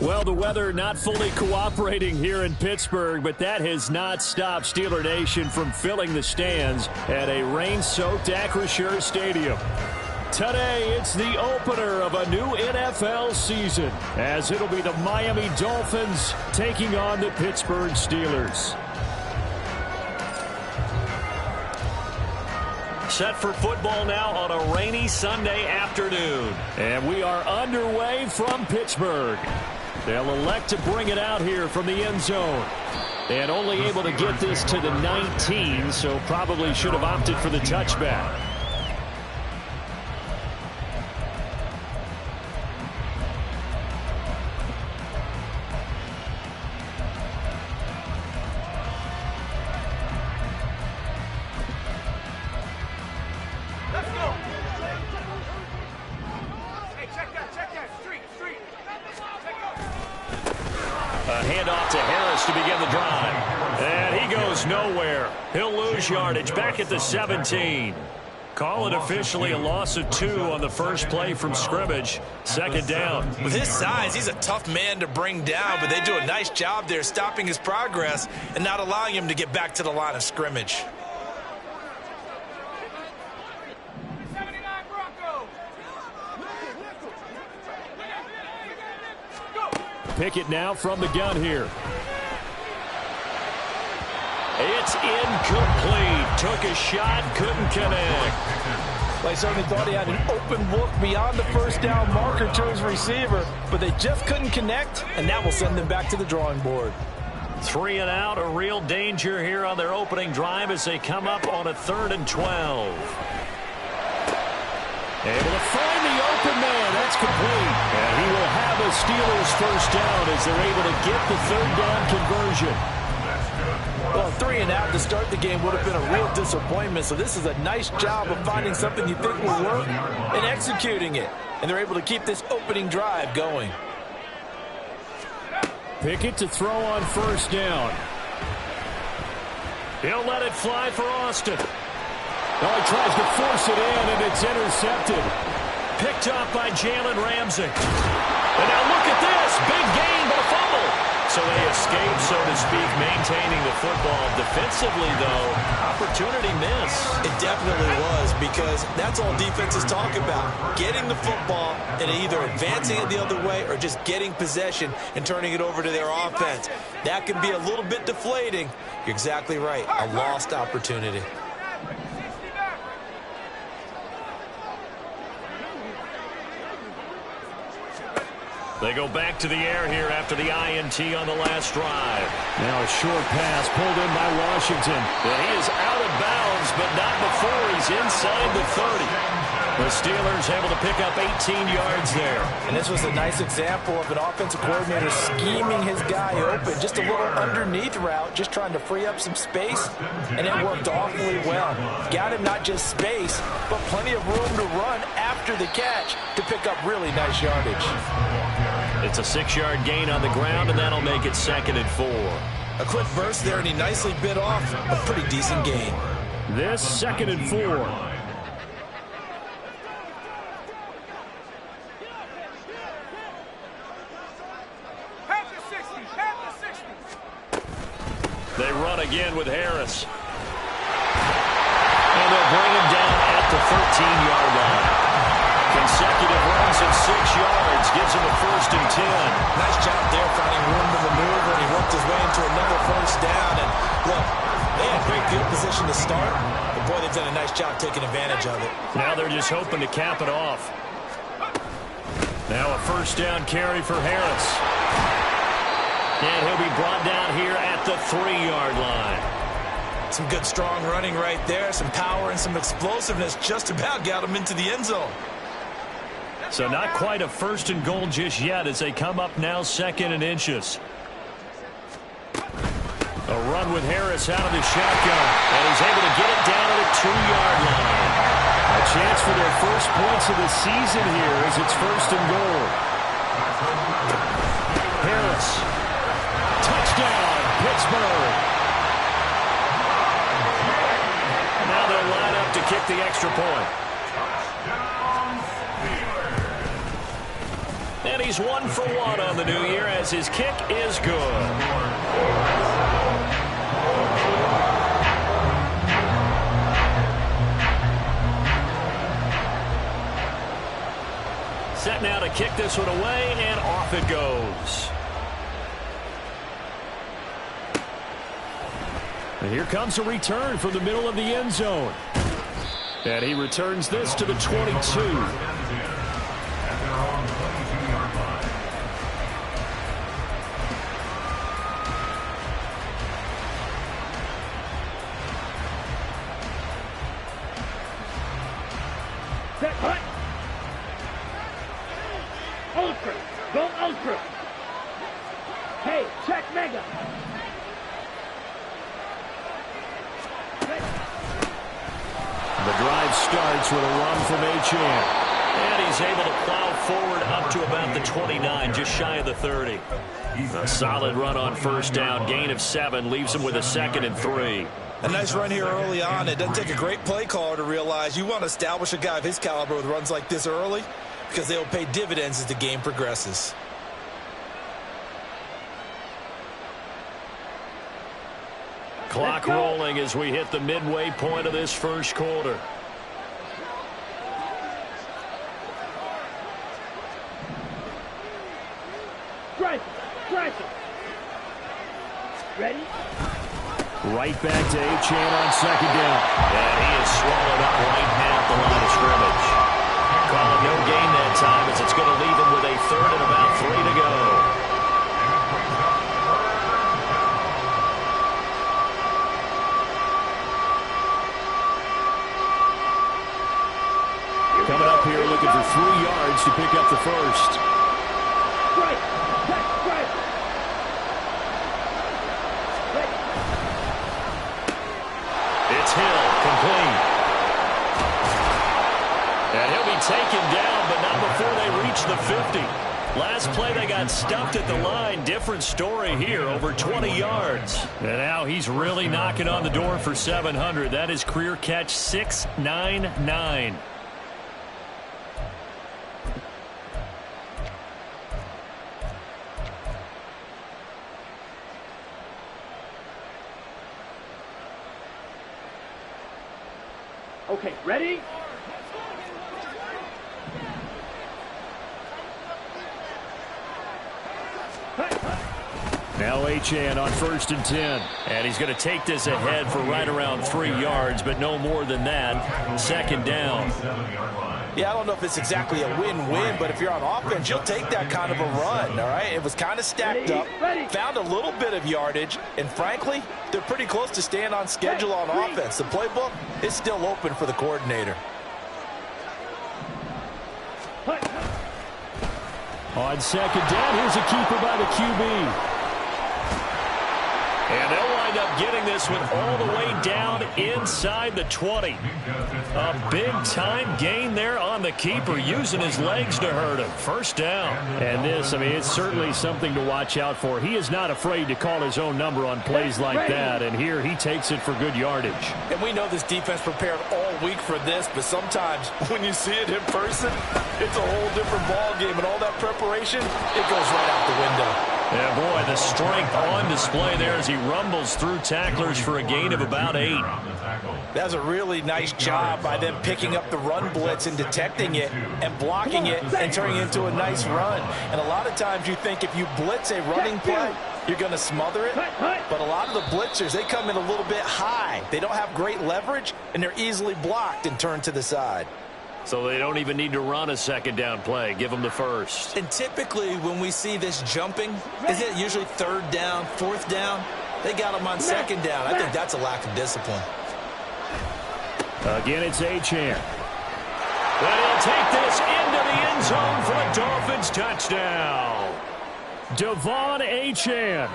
Well, the weather not fully cooperating here in Pittsburgh, but that has not stopped Steeler Nation from filling the stands at a rain-soaked Acrisure Stadium. Today, it's the opener of a new NFL season, as it'll be the Miami Dolphins taking on the Pittsburgh Steelers. Set for football now on a rainy Sunday afternoon. And we are underway from Pittsburgh. They'll elect to bring it out here from the end zone. And only able to get this to the 19, so probably should have opted for the touchback. Yardage back at the 17. Call it officially a loss of 2 on the first play from scrimmage. Second down. With his size, he's a tough man to bring down, but they do a nice job there stopping his progress and not allowing him to get back to the line of scrimmage. Pickett now from the gun here. It's incomplete. Took a shot, couldn't connect. Well, I certainly thought he had an open look beyond the first down marker to his receiver, but they just couldn't connect, and that will send them back to the drawing board. 3 and out, a real danger here on their opening drive as they come up on a 3rd and 12. Able to find the open man. That's complete. And he will have a Steelers first down as they're able to get the 3rd down conversion. Well, 3 and out to start the game would have been a real disappointment, so this is a nice job of finding something you think will work and executing it. And they're able to keep this opening drive going. Pickett to throw on first down. He'll let it fly for Austin. Oh, he tries to force it in, and it's intercepted. Picked up by Jalen Ramsey. And now look at this. Big gain, but a fumble. So they escape, so to speak, maintaining the football. Defensively, though, opportunity miss. It definitely was, because that's all defenses talk about. Getting the football and either advancing it the other way or just getting possession and turning it over to their offense. That can be a little bit deflating. You're exactly right. A lost opportunity. They go back to the air here after the INT on the last drive. Now a short pass pulled in by Washington. And he is out of bounds, but not before he's inside the 30. The Steelers able to pick up 18 yards there. And this was a nice example of an offensive coordinator scheming his guy open. Just a little underneath route, just trying to free up some space, and it worked awfully well. Got him not just space, but plenty of room to run after the catch to pick up really nice yardage. It's a 6-yard gain on the ground, and that'll make it 2nd and 4. A quick burst there, and he nicely bit off a pretty decent gain. This 2nd and 4. They run again with Harris. And they'll bring him down at the 13-yard line. Consecutive runs of 6 yards gives him a 1st and 10. Nice job there finding room to maneuver, and he worked his way into another first down. And look, they had great field position to start, but boy, they've done a nice job taking advantage of it. Now they're just hoping to cap it off. Now a 1st down carry for Harris. And he'll be brought down here at the 3-yard line. Some good strong running right there, some power and some explosiveness just about got him into the end zone. So not quite a 1st and goal just yet as they come up now 2nd and inches. A run with Harris out of the shotgun, and he's able to get it down to the 2-yard line. A chance for their first points of the season here as it's 1st and goal. Harris. Touchdown, Pittsburgh. Now they'll line up to kick the extra point. And he's 1 for 1 on the new year as his kick is good. Set now to kick this one away, and off it goes. And here comes a return from the middle of the end zone. And he returns this to the 22. Ultra. Go Ultra. Hey, check Mega. The drive starts with a run from Achane. And he's able to plow forward up to about the 29, just shy of the 30. A solid run on first down. Gain of 7 leaves him with a 2nd and 3. A nice run here early on. It doesn't take a great play caller to realize you want to establish a guy of his caliber with runs like this early, because they will pay dividends as the game progresses. Clock rolling as we hit the midway point of this first quarter. Ready? Right back to Achane on 2nd down. And he is swallowed up right at the line of scrimmage. Calling no gain that time as it's going to leave him with a 3rd and about 3 to go. Coming up here looking for 3 yards to pick up the first. It's Hill, complete. And he'll be taken down, but not before they reach the 50. Last play they got stuffed at the line. Different story here, over 20 yards. And now he's really knocking on the door for 700. That is career catch 699. Okay, ready? Now Achane on 1st and 10. And he's going to take this ahead for right around 3 yards, but no more than that. 2nd down. Yeah, I don't know if it's exactly a win-win, but if you're on offense, you'll take that kind of a run, all right? It was kind of stacked up, found a little bit of yardage, and frankly, they're pretty close to staying on schedule on offense. The playbook is still open for the coordinator. On 2nd down, here's a keeper by the QB. And they'll wind up getting this one all the way down inside the 20. A big-time gain there on the keeper, using his legs to hurt him. First down. And this, I mean, it's certainly something to watch out for. He is not afraid to call his own number on plays like that, and here he takes it for good yardage. And we know this defense prepared all week for this, but sometimes when you see it in person, it's a whole different ball game, and all that preparation, it goes right out the window. Yeah, boy, the strength on display there as he rumbles through tacklers for a gain of about 8. That's a really nice job by them picking up the run blitz and detecting it and blocking it and turning it into a nice run. And a lot of times you think if you blitz a running play, you're going to smother it. But a lot of the blitzers, they come in a little bit high. They don't have great leverage, and they're easily blocked and turned to the side. So they don't even need to run a 2nd down play. Give them the first. And typically when we see this jumping, is it usually 3rd down, 4th down? They got them on 2nd down. I think that's a lack of discipline. Again, it's Achane. And he'll take this into the end zone for a Dolphins touchdown. Devon Achane.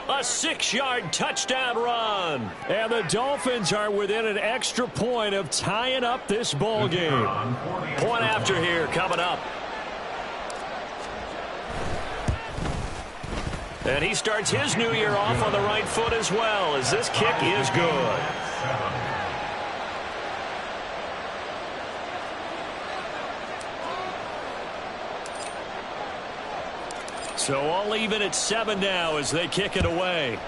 A 6-yard touchdown run. And the Dolphins are within an extra point of tying up this ball game. Point after here coming up. And he starts his new year off on the right foot as well, as this kick is good. So all even at 7 now as they kick it away.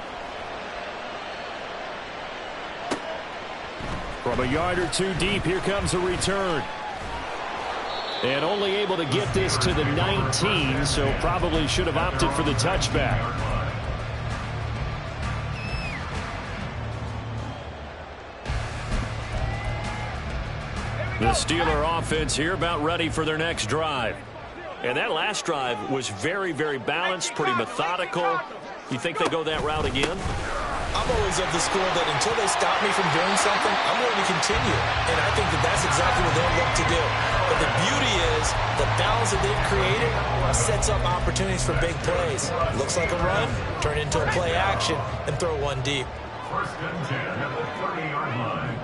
From a yard or two deep, here comes a return. And only able to get this to the 19, so probably should have opted for the touchback. The Steeler offense here about ready for their next drive. And that last drive was very, very balanced, pretty methodical. You think they go that route again? I'm always of the school that until they stop me from doing something, I'm going to continue. And I think that that's exactly what they'll look to do. But the beauty is the balance that they've created sets up opportunities for big plays. Looks like a run, turn into a play action, and throw one deep. First and 10 at the 30-yard line.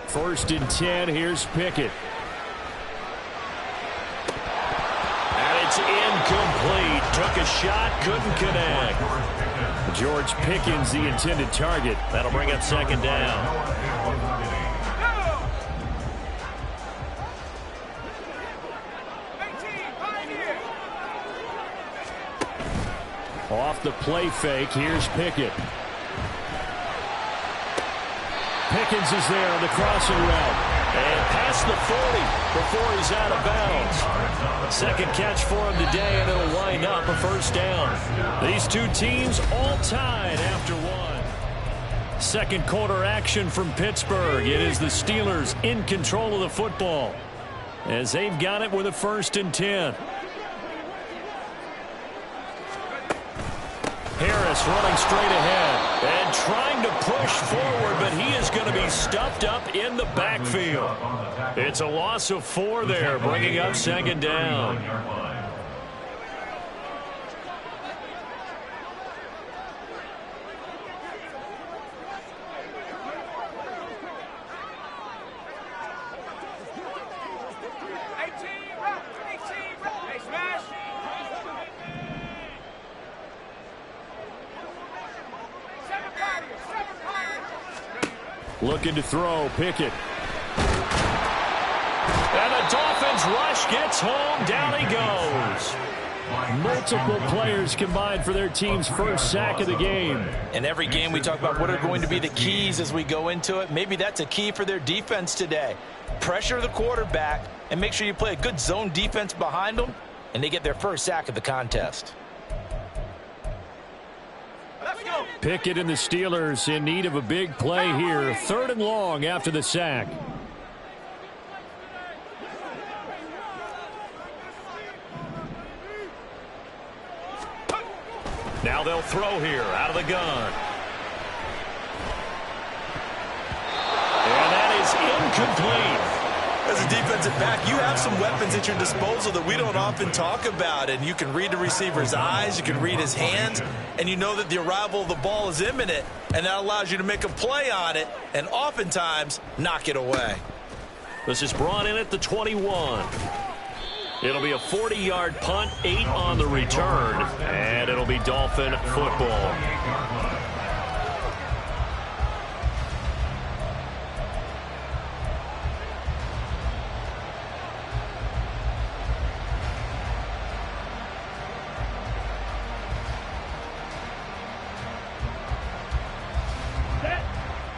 First and 10, here's Pickett. And it's incomplete. Took a shot, couldn't connect. George Pickens, the intended target. That'll bring up second down. Off the play fake, here's Pickett. Pickens is there on the crossing route. And past the 40 before he's out of bounds. Second catch for him today, and it'll wind up a first down. These two teams all tied after one. Second quarter action from Pittsburgh. It is the Steelers in control of the football as they've got it with a first and 10. Harris running straight ahead and trying to push forward, but he is going to be stuffed up in the backfield. It's a loss of 4 there, bringing up second down. Looking to throw, Pickett. And the Dolphins rush gets home. Down he goes. Multiple players combined for their team's first sack of the game. In every game we talk about what are going to be the keys as we go into it. Maybe that's a key for their defense today. Pressure the quarterback and make sure you play a good zone defense behind them, and they get their first sack of the contest. Pickett and the Steelers in need of a big play here. 3rd and long after the sack. Now they'll throw here out of the gun. And that is incomplete. As a defensive back, you have some weapons at your disposal that we don't often talk about. And you can read the receiver's eyes, you can read his hands, and you know that the arrival of the ball is imminent, and that allows you to make a play on it and oftentimes knock it away. This is brought in at the 21. It'll be a 40-yard punt, 8 on the return, and it'll be Dolphin football.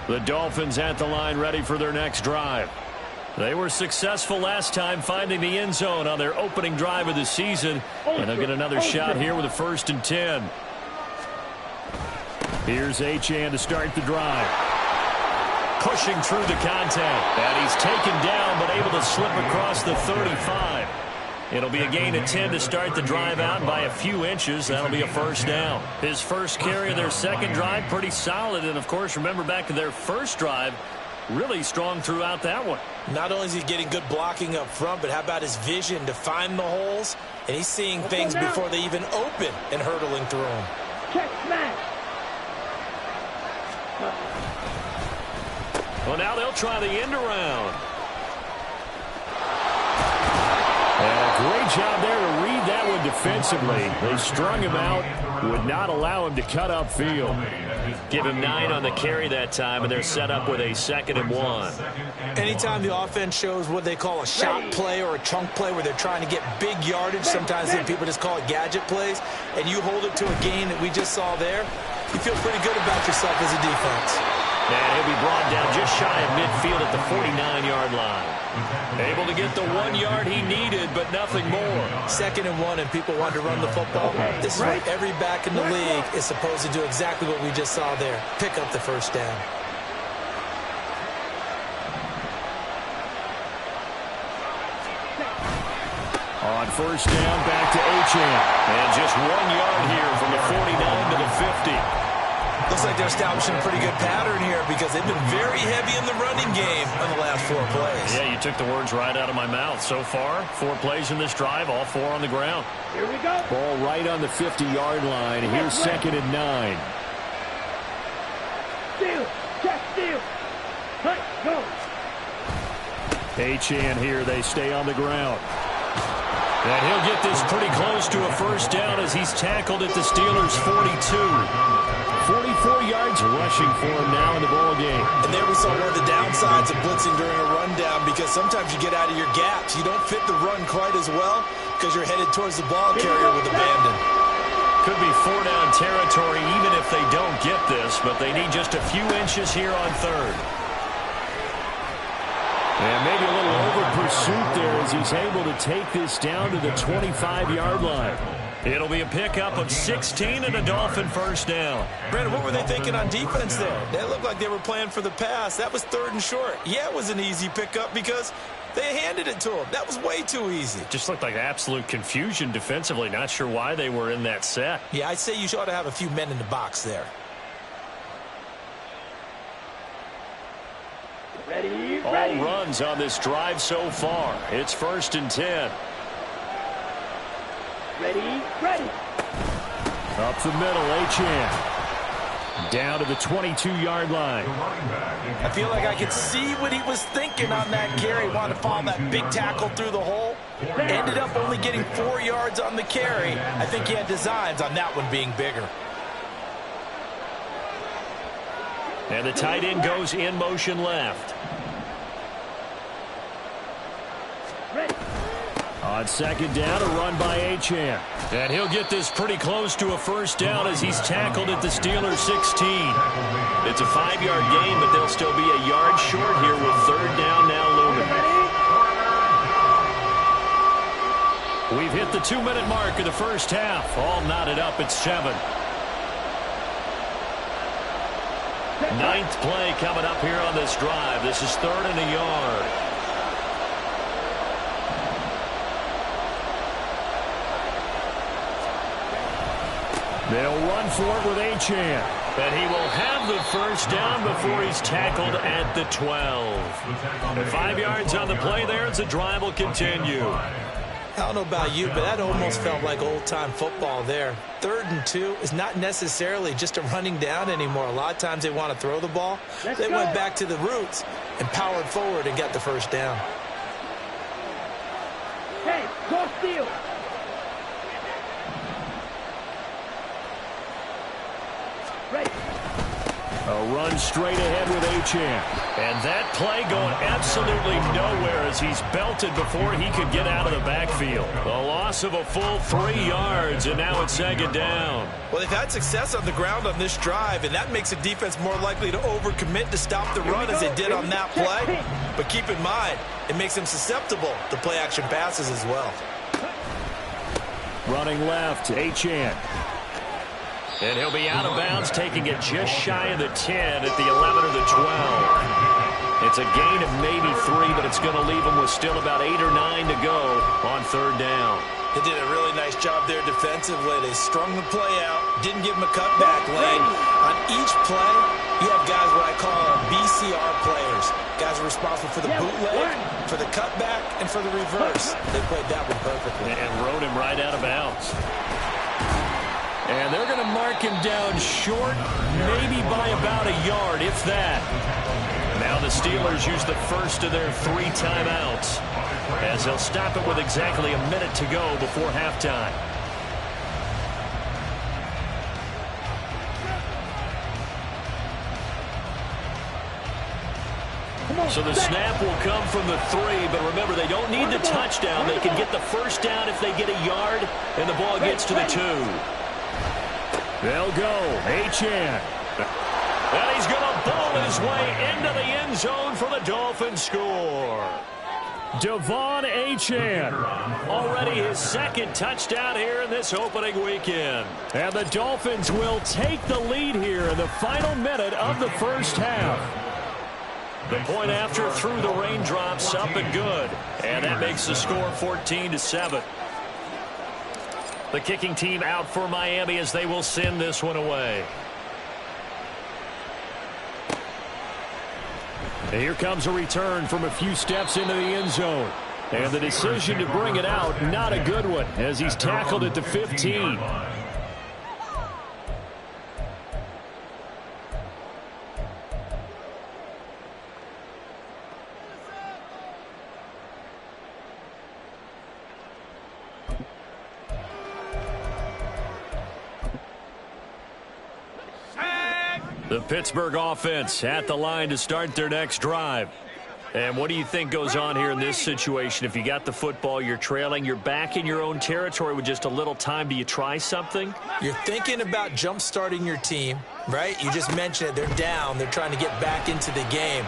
The Dolphins at the line ready for their next drive. They were successful last time finding the end zone on their opening drive of the season. And they'll get another shot here with a 1st and 10. Here's Achane to start the drive. Pushing through the contact. And he's taken down but able to slip across the 35. It'll be a gain of 10 to start the drive out by a few inches. That'll be a first down. His first carry of their second drive, pretty solid. And, of course, remember back to their first drive, really strong throughout that one. Not only is he getting good blocking up front, but how about his vision to find the holes? And he's seeing things before they even open and hurdling through them. Check smash. Well, now they'll try the end around. And a great job there to read that one defensively. They strung him out, would not allow him to cut upfield. Give him 9 on the carry that time, and they're set up with a 2nd and 1. Anytime the offense shows what they call a shot play or a chunk play where they're trying to get big yardage, sometimes people just call it gadget plays, and you hold it to a gain that we just saw there, you feel pretty good about yourself as a defense. And he'll be brought down just shy of midfield at the 49-yard line. Able to get the 1 yard he needed, but nothing more. 2nd and 1, and people want to run the football. This is what every back in the league is supposed to do, exactly what we just saw there. Pick up the first down. On first down, back to Achane. And just 1 yard here from the 49 to the 50. Looks like they're establishing a pretty good pattern here because they've been very heavy in the running game on the last 4 plays. Yeah, you took the words right out of my mouth. So far, 4 plays in this drive, all 4 on the ground. Here we go. Ball right on the 50-yard line. Here's 2nd and 9. Steal. Check steal. Cut. Go. Achane here. They stay on the ground. And he'll get this pretty close to a first down as he's tackled at the Steelers' 42. 44 yards rushing for him now in the ball game. And there we saw one of the downsides of blitzing during a rundown because sometimes you get out of your gaps. You don't fit the run quite as well because you're headed towards the ball carrier with abandon. Could be 4-down territory even if they don't get this, but they need just a few inches here on 3rd. And maybe a little over-pursuit there as he's able to take this down to the 25-yard line. It'll be a pickup of 16 and a Dolphin first down. Brandon, what were they thinking on defense there? They looked like they were playing for the pass. That was 3rd and short. Yeah, it was an easy pickup because they handed it to him. That was way too easy. Just looked like absolute confusion defensively. Not sure why they were in that set. Yeah, I'd say you ought to have a few men in the box there. Ready. All runs on this drive so far. It's 1st and 10. Ready. Up the middle, Achane. Down to the 22-yard line. I feel like I could see what he was thinking on that carry. Wanted to follow that big tackle through the hole. Ended up only getting 4 yards on the carry. I think he had designs on that one being bigger. And the tight end goes in motion left. On 2nd down, a run by Achane. And he'll get this pretty close to a first down as he's tackled at the Steelers' 16. It's a 5-yard gain, but they'll still be a yard short here with 3rd down now looming. We've hit the 2-minute mark of the first half. All knotted up at 7. 9th play coming up here on this drive. This is 3rd and a yard. They'll run for it with Achane. And he will have the first down before he's tackled at the 12. And 5 yards on the play there as the drive will continue. I don't know about you, but that almost felt like old-time football there. 3rd and 2 is not necessarily just a running down anymore. A lot of times they want to throw the ball. They went back to the roots and powered forward and got the first down. Hey, go steal. Right. A run straight ahead with Achane. And that play going absolutely nowhere as he's belted before he could get out of the backfield. A loss of a full 3 yards, and now it's 2nd down. Well, they've had success on the ground on this drive, and that makes the defense more likely to overcommit to stop the run as they did on that play. But keep in mind, it makes them susceptible to play-action passes as well. Running left, Achane. And he'll be out of bounds, taking it just shy of the 10 at the 11 or the 12. It's a gain of maybe 3, but it's going to leave them with still about 8 or 9 to go on 3rd down. They did a really nice job there defensively. They strung the play out, didn't give them a cutback lane. On each play, you have guys what I call BCR players. Guys are responsible for the bootleg, for the cutback, and for the reverse. They played that one perfectly. And rode him right out of bounds. And they're going to mark him down short, maybe by about a yard, if that. Now the Steelers use the first of their 3 timeouts, as they'll stop it with exactly a minute to go before halftime. So the snap will come from the 3, but remember, they don't need the touchdown. They can get the first down if they get a yard, and the ball gets to the 2. They'll go. Achane. And he's going to bowl his way into the end zone for the Dolphins score. Devon Achane, already his second touchdown here in this opening weekend. And the Dolphins will take the lead here in the final minute of the first half. The point after through the raindrops, up and good. And that makes the score 14-7. The kicking team out for Miami as they will send this one away. And here comes a return from a few steps into the end zone. And the decision to bring it out, not a good one, as he's tackled at the 15. The Pittsburgh offense at the line to start their next drive. And what do you think goes on here in this situation? If you got the football, you're trailing, you're back in your own territory with just a little time. Do you try something? You're thinking about jump-starting your team, right? You just mentioned it. They're down. They're trying to get back into the game.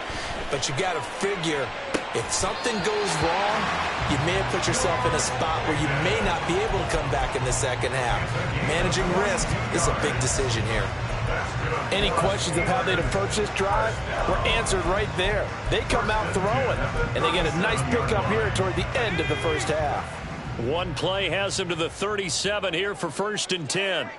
But you got to figure, if something goes wrong, you may have put yourself in a spot where you may not be able to come back in the second half. Managing risk is a big decision here. Any questions of how they'd approach this drive were answered right there. They come out throwing, and they get a nice pickup here toward the end of the first half. One play has them to the 37 here for 1st and 10.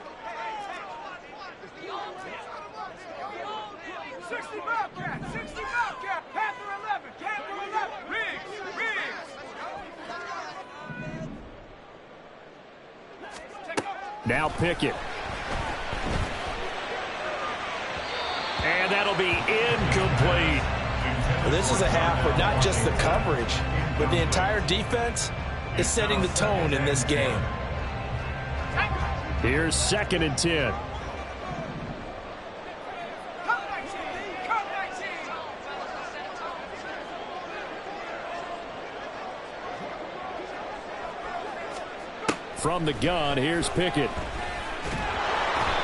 Now Pickett. And that'll be incomplete. Well, this is a half where not just the coverage, but the entire defense is setting the tone in this game. Here's 2nd and 10. From the gun, here's Pickett.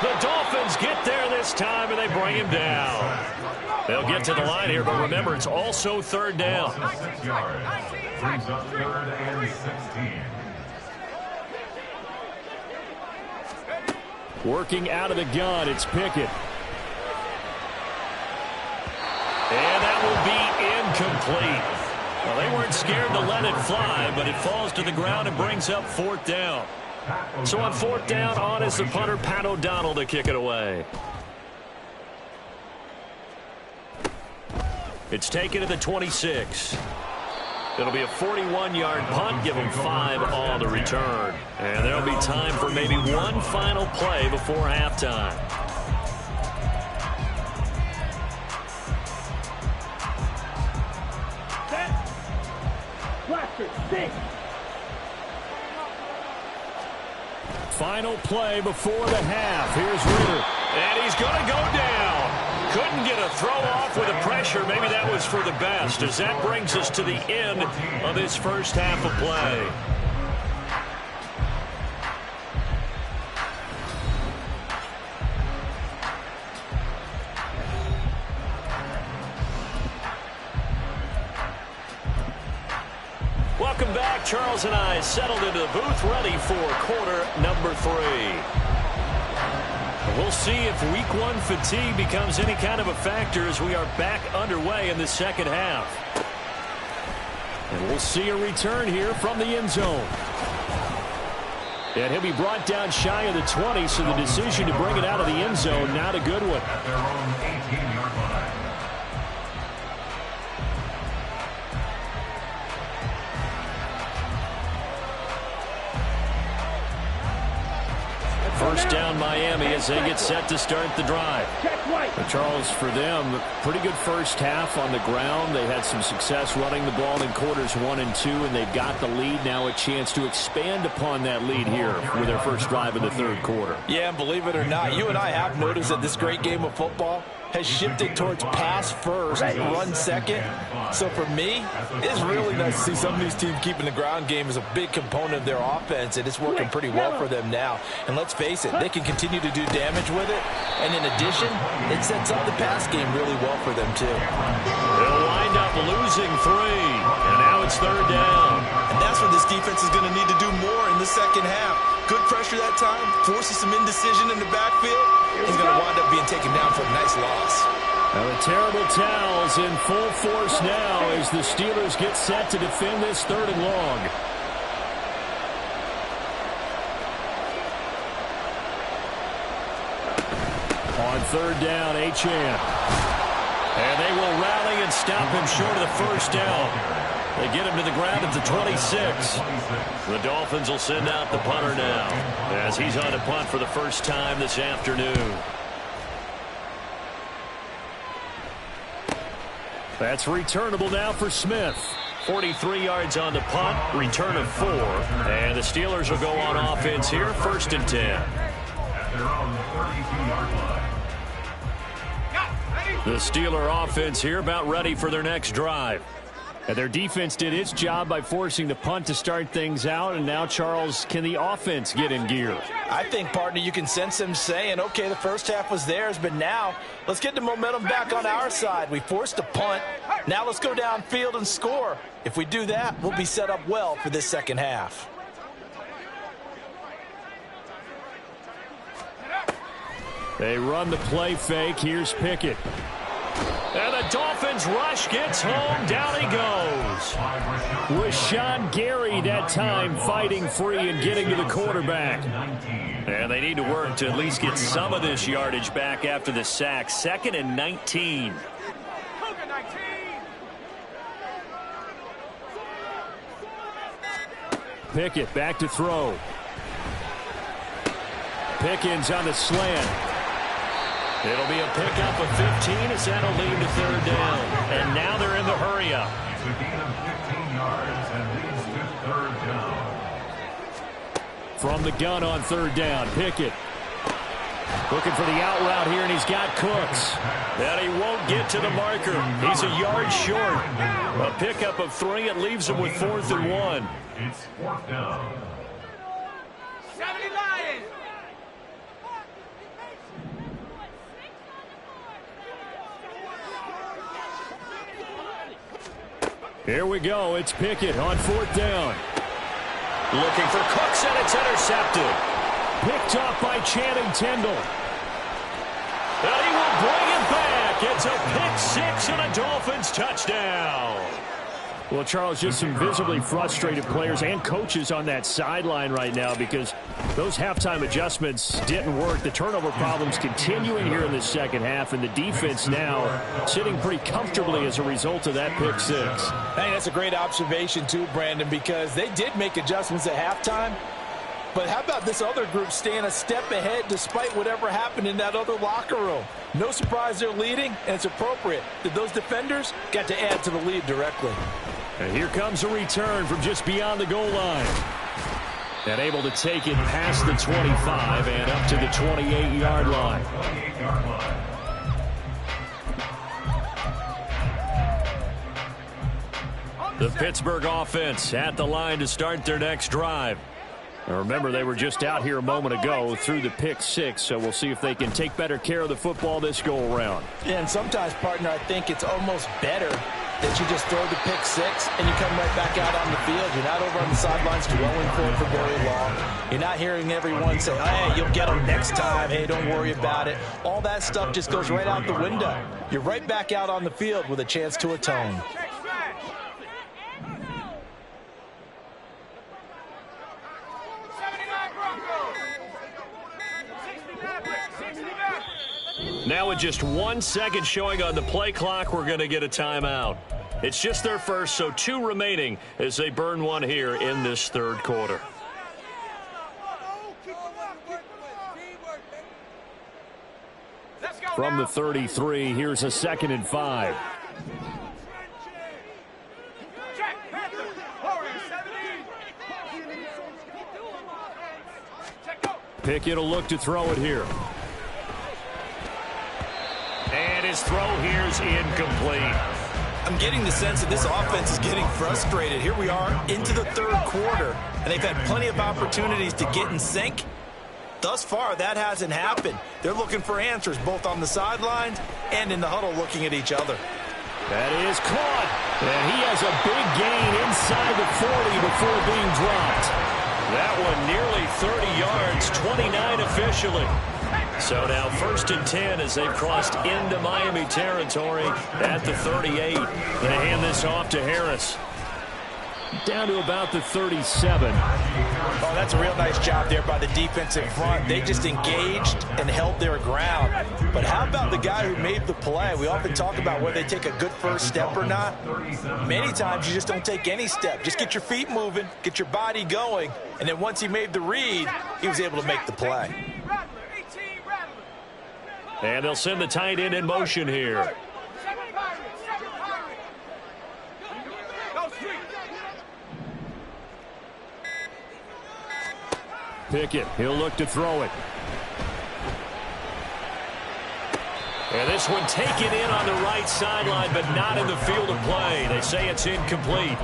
The Dolphins get there this time, and they bring him down. They'll get to the line here, but remember, it's also 3rd down. 6 yards. Brings up 3rd and 16. Working out of the gun, it's Pickett. And that will be incomplete. Well, they weren't scared to let it fly, but it falls to the ground and brings up 4th down. So on 4th down, on is the punter, Pat O'Donnell, to kick it away. It's taken to the 26. It'll be a 41-yard punt, give them 5 on the return. And there'll be time for maybe one final play before halftime. Final play before the half. Here's Ridder. And he's going to go down. Couldn't get a throw off with the pressure. Maybe that was for the best, as that brings us to the end of this first half of play. Welcome back. Charles and I settled into the booth, ready for quarter number 3. We'll see if week 1 fatigue becomes any kind of a factor as we are back underway in the second half. And we'll see a return here from the end zone. And he'll be brought down shy of the 20, so the decision to bring it out of the end zone, not a good one. At their own 18-yard line. First down Miami as they get set to start the drive. But Charles, for them, pretty good first half on the ground. They had some success running the ball in quarters 1 and 2, and they've got the lead. Now a chance to expand upon that lead here with their first drive in the 3rd quarter. Yeah, and believe it or not, you and I have noticed that this great game of football has shifted towards pass first, run second. So for me, it's really nice to see some of these teams keeping the ground game as a big component of their offense, and it's working pretty well for them now. And let's face it, they can continue to do damage with it. And in addition, it sets up the pass game really well for them too. They'll wind up losing 3, and now it's 3rd down. And that's when this defense is going to need to do more in the second half. Good pressure that time, forces some indecision in the backfield. He's going to wind up being taken down for a nice loss. Now the terrible towels in full force now as the Steelers get set to defend this 3rd and long. On 3rd down, Achane. And they will rally and stop him short of the 1st down. They get him to the ground at the 26. The Dolphins will send out the punter now as he's on a punt for the first time this afternoon. That's returnable now for Smith. 43 yards on the punt, return of 4. And the Steelers will go on offense here, 1st and 10. At their own 32-yard line. The Steeler offense here about ready for their next drive. And their defense did its job by forcing the punt to start things out. And now, Charles, can the offense get in gear? I think, partner, you can sense them saying, okay, the first half was theirs, but now let's get the momentum back on our side. We forced a punt. Now let's go downfield and score. If we do that, we'll be set up well for this second half. They run the play fake. Here's Pickett. And the Dolphins rush gets home. Down he goes. Rashawn Gary that time fighting free and getting to the quarterback. And they need to work to at least get some of this yardage back after the sack. 2nd and 19. Pickett back to throw. Pickens on the slant. It'll be a pickup of 15 as that'll lead to 3rd down. And now they're in the hurry-up. It's a gain of 15 yards and leads to 3rd down. From the gun on 3rd down, Pickett. Looking for the out route here, and he's got Cooks. And he won't get to the marker. He's a yard short. A pickup of 3. It leaves him with 4th and 1. It's 4th down. 79! Here we go. It's Pickett on 4th down. Looking for Cooks, and it's intercepted. Picked off by Channing Tindall. And he will bring it back. It's a pick 6 and a Dolphins touchdown. Well, Charles, just some visibly frustrated players and coaches on that sideline right now because those halftime adjustments didn't work. The turnover problems continuing here in the second half, and the defense now sitting pretty comfortably as a result of that pick 6. Hey, that's a great observation too, Brandon, because they did make adjustments at halftime. But how about this other group staying a step ahead despite whatever happened in that other locker room? No surprise they're leading, and it's appropriate that those defenders got to add to the lead directly. And here comes a return from just beyond the goal line. And able to take it past the 25 and up to the 28-yard line. 28-yard line. The Pittsburgh offense at the line to start their next drive. Now remember, they were just out here a moment ago through the pick 6, so we'll see if they can take better care of the football this go-around. Yeah, and sometimes, partner, I think it's almost better that you just throw the pick 6 and you come right back out on the field. You're not over on the sidelines dwelling for it for very long. You're not hearing everyone say, hey, you'll get them next time. Hey, don't worry about it. All that stuff just goes right out the window. You're right back out on the field with a chance to atone. Now with just 1 second showing on the play clock, we're going to get a timeout. It's just their first, so 2 remaining as they burn one here in this third quarter. From the 33, here's a 2nd and 5. Pickett will look to throw it here. And his throw here's incomplete. I'm getting the sense that this offense is getting frustrated. Here we are into the third quarter, and they've had plenty of opportunities to get in sync. Thus far, that hasn't happened. They're looking for answers both on the sidelines and in the huddle looking at each other. That is caught, and he has a big gain inside the 40 before being dropped. That one nearly 30 yards, 29 officially. So now 1st and 10 as they've crossed into Miami territory at the 38. Going to hand this off to Harris. Down to about the 37. Oh, that's a real nice job there by the defensive front. They just engaged and held their ground. But how about the guy who made the play? We often talk about whether they take a good first step or not. Many times you just don't take any step. Just get your feet moving, get your body going, and then once he made the read, he was able to make the play. And they'll send the tight end in motion here. Pickett, he'll look to throw it. And this one taken in on the right sideline, but not in the field of play. They say it's incomplete.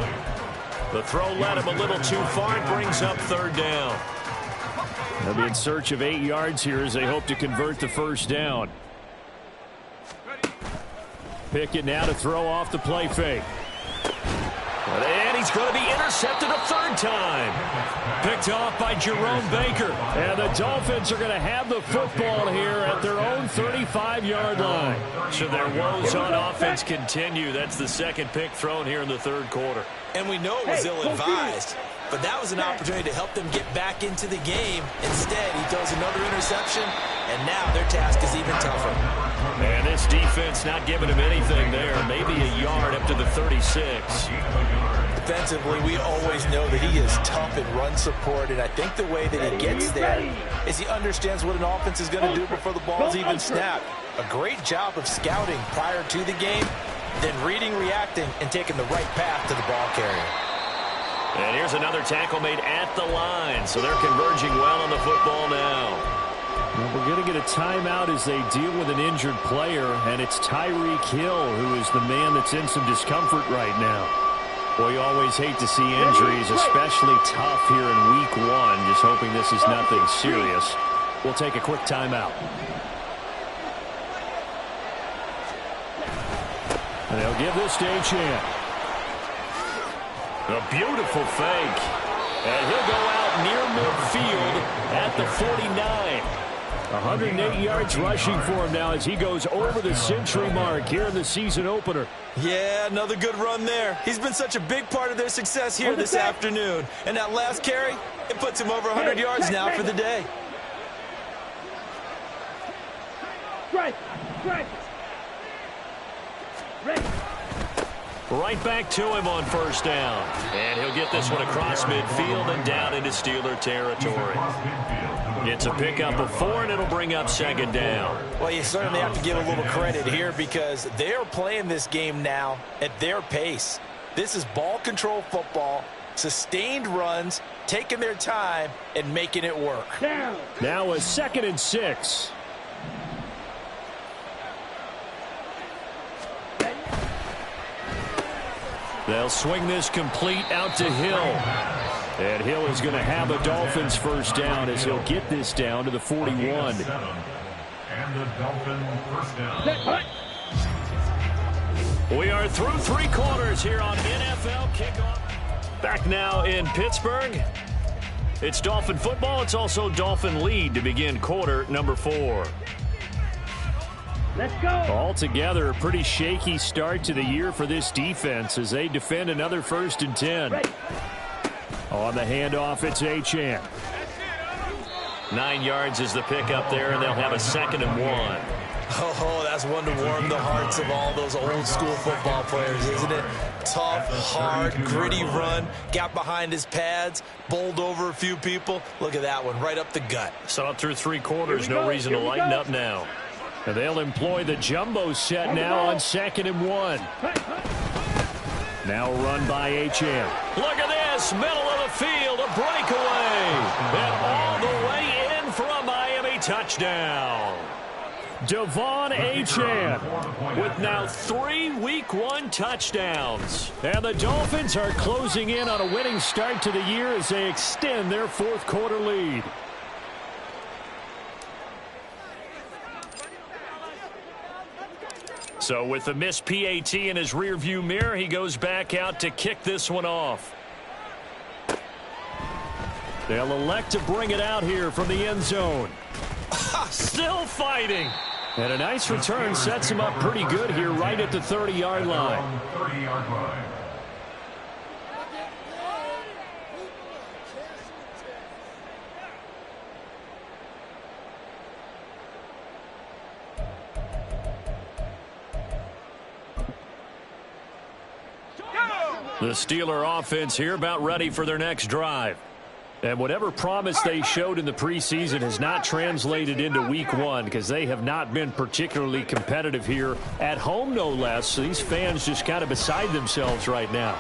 The throw led him a little too far and brings up 3rd down. They'll be in search of 8 yards here as they hope to convert the 1st down. Pickett now to throw off the play fake. And he's going to be intercepted a 3rd time. Picked off by Jerome Baker. And the Dolphins are going to have the football here at their own 35-yard line. So their woes on offense continue. That's the 2nd pick thrown here in the 3rd quarter. And we know it was ill-advised, but that was an opportunity to help them get back into the game. Instead, he throws another interception, and now their task is even tougher. And this defense not giving him anything there. Maybe a yard up to the 36. Defensively, we always know that he is tough in run support, and I think the way that he gets there is he understands what an offense is going to do before the ball's even snapped. A great job of scouting prior to the game, then reading, reacting, and taking the right path to the ball carrier. And here's another tackle made at the line, so they're converging well on the football now. Well, we're going to get a timeout as they deal with an injured player, and it's Tyreek Hill who is the man that's in some discomfort right now. Boy, you always hate to see injuries, especially tough here in Week 1. Just hoping this is nothing serious. We'll take a quick timeout. And they'll give this to Achane. A beautiful fake. And he'll go out near midfield at the 49. 108 yards rushing for him now as he goes over the century mark here in the season opener. Yeah, another good run there. He's been such a big part of their success here this afternoon. And that last carry, it puts him over 100 yards now for the day. Strike. Ready. Right back to him on 1st down. And he'll get this one across midfield and down into Steeler territory. It's a pickup of 4, and it'll bring up 2nd down. Well, you certainly have to give a little credit here because they're playing this game now at their pace. This is ball control football, sustained runs, taking their time, and making it work. Down. Now a 2nd and 6. They'll swing this complete out to Hill. And Hill is going to have a Dolphins 1st down as he'll get this down to the 41. And the Dolphin 1st down. We are through 3 quarters here on NFL Kickoff. Back now in Pittsburgh. It's Dolphin football. It's also Dolphin lead to begin quarter number 4. Let's go. Altogether, a pretty shaky start to the year for this defense as they defend another 1st and 10. Ready. On the handoff, it's Achane. 9 yards is the pickup there, and they'll have a 2nd and 1. Oh, that's one to warm the hearts of all those old school football players, isn't it? Tough, hard, gritty run, got behind his pads, bowled over a few people. Look at that one, right up the gut. Saw it through 3 quarters, no reason to lighten up now. And they'll employ the jumbo set now on 2nd and 1. Now run by Achane. Look at this, middle of the field, a breakaway. And all the way in for a Miami touchdown. Devon Achane with now 3 Week 1 touchdowns. And the Dolphins are closing in on a winning start to the year as they extend their fourth quarter lead. So with the missed PAT in his rearview mirror, he goes back out to kick this one off. They'll elect to bring it out here from the end zone. Still fighting. And a nice return sets him up pretty good here right at the 30-yard line. 30-yard line. The Steeler offense here about ready for their next drive. And whatever promise they showed in the preseason has not translated into Week 1 because they have not been particularly competitive here at home, no less. So these fans just kind of beside themselves right now.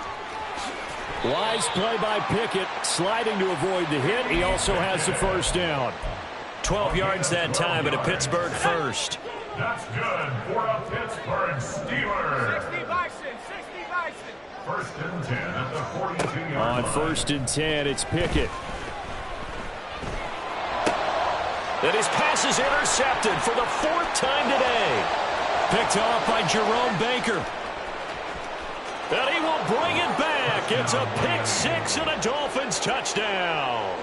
Wise play by Pickett, sliding to avoid the hit. He also has the first down. 12 yards that time, and a Pittsburgh first. That's good for a Pittsburgh Steelers. 60 Bison, 60 Bison. First and 10 at the 42-yard line. On first and 10, it's Pickett. And his pass is intercepted for the 4th time today. Picked off by Jerome Baker. And he will bring it back. It's a pick six and a Dolphins touchdown.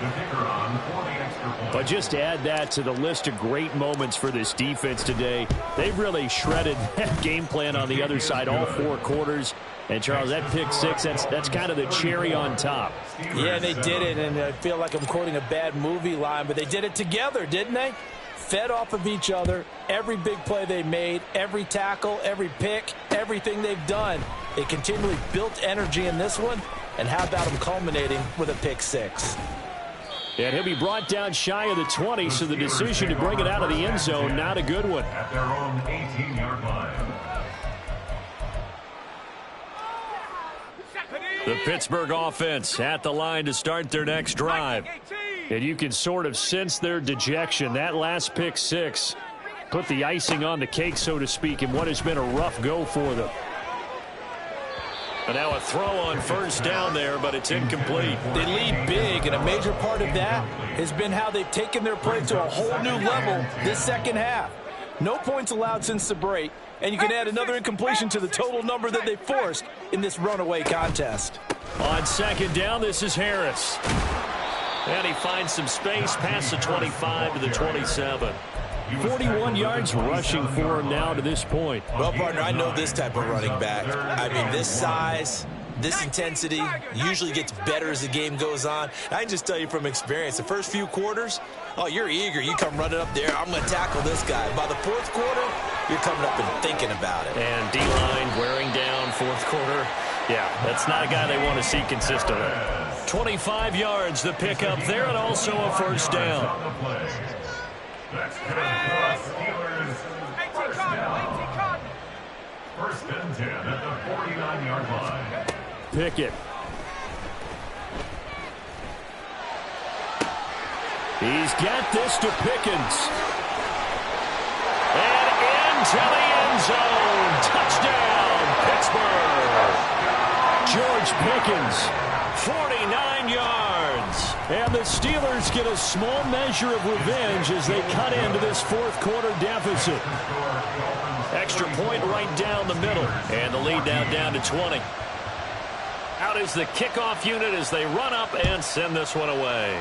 The kicker on for the extra point. But just to add that to the list of great moments for this defense today, they've really shredded that game plan on the other side all 4 quarters. And, Charles, that pick six, that's kind of the cherry on top. Yeah, they did it, and I feel like I'm quoting a bad movie line, but they did it together, didn't they? Fed off of each other, every big play they made, every tackle, every pick, everything they've done. They continually built energy in this one, and how about them culminating with a pick six? And he'll be brought down shy of the 20, so the decision to bring it out of the end zone, not a good one. At their own 18-yard line. The Pittsburgh offense at the line to start their next drive. And you can sort of sense their dejection. That last pick six put the icing on the cake, so to speak, in what has been a rough go for them. And now a throw on first down there, but it's incomplete. They lead big, and a major part of that has been how they've taken their play to a whole new level this second half. No points allowed since the break, and you can add another incompletion to the total number that they forced in this runaway contest. On second down, this is Harris. And he finds some space past the 25 to the 27. 41 yards rushing for him now to this point. Well, partner, I know this type of running back. I mean, this size, this intensity usually gets better as the game goes on. I can just tell you from experience, the first few quarters, oh, you're eager. You come running up there, I'm going to tackle this guy. By the 4th quarter, you're coming up and thinking about it. And D-line wearing down 4th quarter. Yeah, that's not a guy they want to see consistently. 25 yards, the pickup there, and also a first down. That's good for the Steelers. First down. First and 10 at the 49-yard line. Pickett. He's got this to Pickens. And into the end zone. Touchdown, Pittsburgh. George Pickens, 49 yards. And the Steelers get a small measure of revenge as they cut into this 4th quarter deficit. Extra point right down the middle. And the lead now down to 20. Out is the kickoff unit as they run up and send this one away.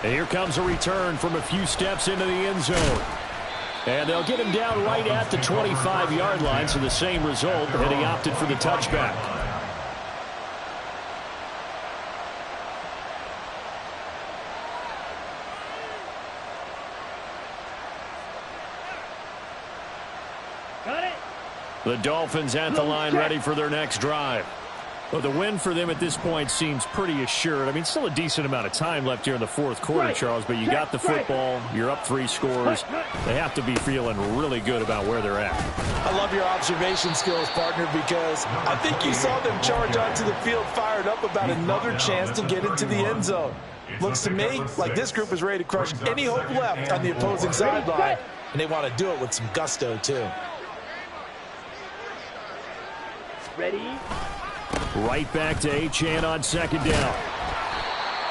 And here comes a return from a few steps into the end zone. And they'll get him down right at the 25-yard line, so the same result, and he opted for the touchback. Got it. The Dolphins at the line ready for their next drive. Well, the win for them at this point seems pretty assured. I mean, still a decent amount of time left here in the 4th quarter, Charles, but you got the football, you're up 3 scores. They have to be feeling really good about where they're at. I love your observation skills, partner, because I think you saw them charge onto the field fired up about another chance to get into the end zone. Looks to me like this group is ready to crush any hope left on the opposing sideline, and they want to do it with some gusto, too. Ready? Right back to Achane on second down.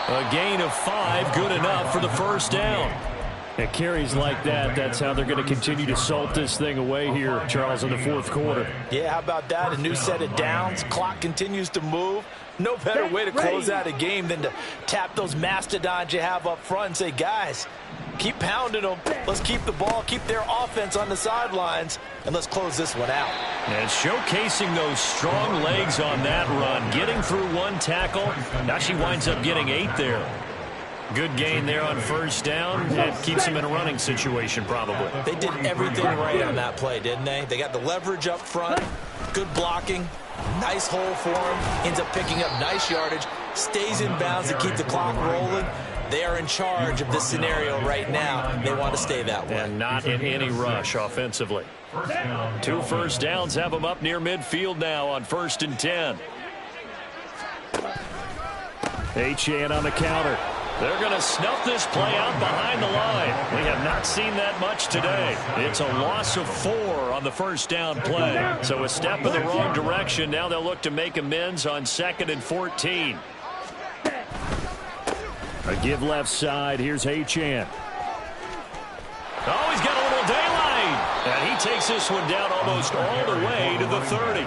A gain of 5, good enough for the first down. At carries like that, that's how they're going to continue to salt this thing away here, Charles, in the fourth quarter. Yeah, how about that? A new set of downs. Clock continues to move. No better way to close out a game than to tap those mastodons you have up front and say, guys, keep pounding them. Let's keep the ball, keep their offense on the sidelines, and let's close this one out. And showcasing those strong legs on that run, getting through one tackle. Now she winds up getting 8 there. Good gain there on first down. It keeps them in a running situation, probably. They did everything right on that play, didn't they? They got the leverage up front, good blocking, nice hole for him, ends up picking up nice yardage, stays in bounds to keep the clock rolling. They are in charge of this scenario right now. They want to stay that way. And not in any rush offensively. 2 first downs have them up near midfield now on 1st and 10. Achane on the counter. They're going to snuff this play out behind the line. We have not seen that much today. It's a loss of 4 on the first down play. So a step in the wrong direction. Now they'll look to make amends on 2nd and 14. A give left side. Here's Achane. Oh, he's got a little daylight. And he takes this one down almost all the way to the 30.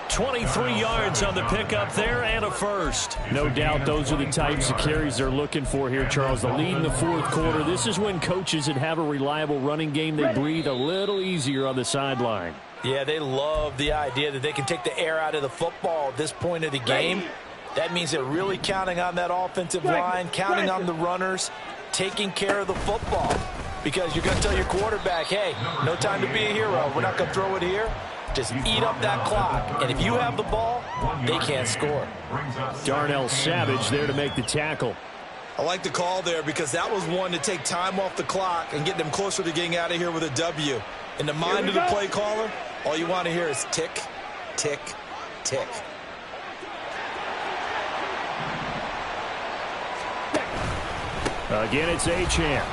23 yards on the pickup there and a first. No doubt those are the types of carries they're looking for here, Charles. The lead in the fourth quarter. This is when coaches that have a reliable running game, they breathe a little easier on the sideline. Yeah, they love the idea that they can take the air out of the football at this point of the game. That means they're really counting on that offensive line, counting on the runners, taking care of the football. Because you're going to tell your quarterback, hey, no time to be a hero. We're not going to throw it here. Just eat up that clock. And if you have the ball, they can't score. Darnell Savage there to make the tackle. I like the call there because that was one to take time off the clock and get them closer to getting out of here with a W. In the mind of the play caller, all you want to hear is tick, tick, tick. Again, it's Achane.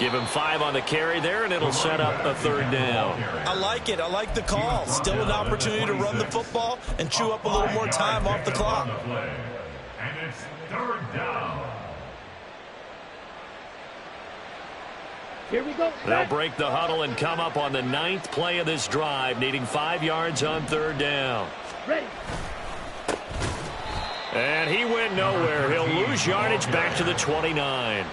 Give him 5 on the carry there, and it'll set up a 3rd down. I like it. I like the call. Still an opportunity to run the football and chew up a little more time off the clock. And it's 3rd down. Here we go. They'll break the huddle and come up on the 9th play of this drive, needing 5 yards on 3rd down. Ready. And he went nowhere. He'll lose yardage back to the 29.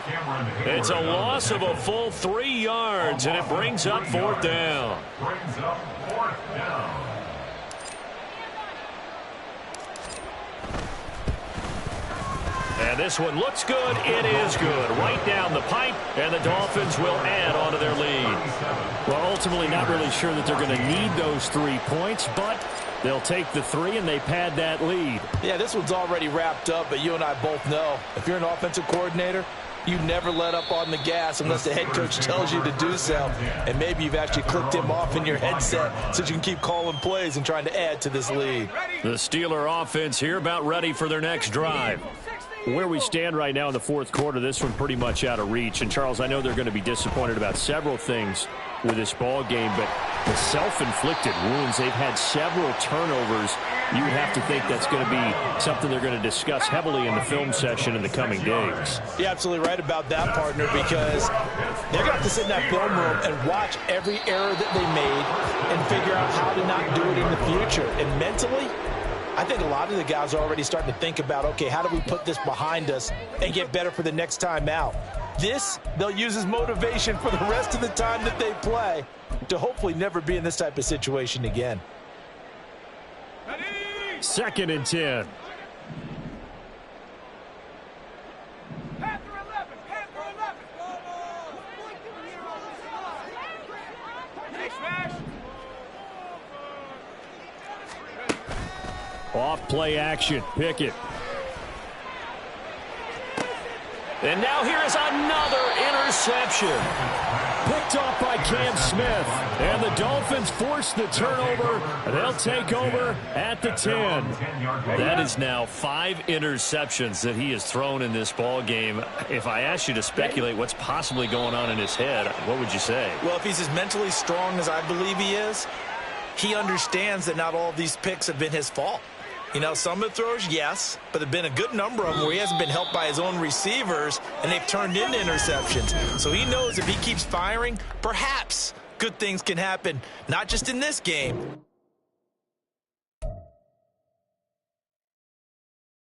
It's a loss of a full 3 yards, and it brings up 4th down. Brings up 4th down. And this one looks good. It is good. Right down the pipe, and the Dolphins will add on to their lead. Well, ultimately not really sure that they're going to need those 3 points, but they'll take the 3, and they pad that lead. Yeah, this one's already wrapped up, but you and I both know if you're an offensive coordinator, you never let up on the gas unless the head coach tells you to do so. And maybe you've actually clicked him off in your headset so you can keep calling plays and trying to add to this lead. The Steeler offense here about ready for their next drive. Where we stand right now in the fourth quarter, this one pretty much out of reach. And, Charles, I know they're going to be disappointed about several things with this ball game, but the self-inflicted wounds, they've had several turnovers. You would have to think that's going to be something they're going to discuss heavily in the film session in the coming days. You're absolutely right about that, partner, because they're going to have to sit in that film room and watch every error that they made and figure out how to not do it in the future. And mentally, I think a lot of the guys are already starting to think about, okay, how do we put this behind us and get better for the next time out? This, they'll use as motivation for the rest of the time that they play to hopefully never be in this type of situation again. 2nd and 10. Off play action. Pickett. And now here is another interception. Picked off by Cam Smith. And the Dolphins force the turnover. They'll take over at the 10. That is now 5 interceptions that he has thrown in this ball game. If I asked you to speculate what's possibly going on in his head, what would you say? Well, if he's as mentally strong as I believe he is, he understands that not all of these picks have been his fault. You know, some of the throws, yes, but there have been a good number of them where he hasn't been helped by his own receivers, and they've turned into interceptions. So he knows if he keeps firing, perhaps good things can happen, not just in this game,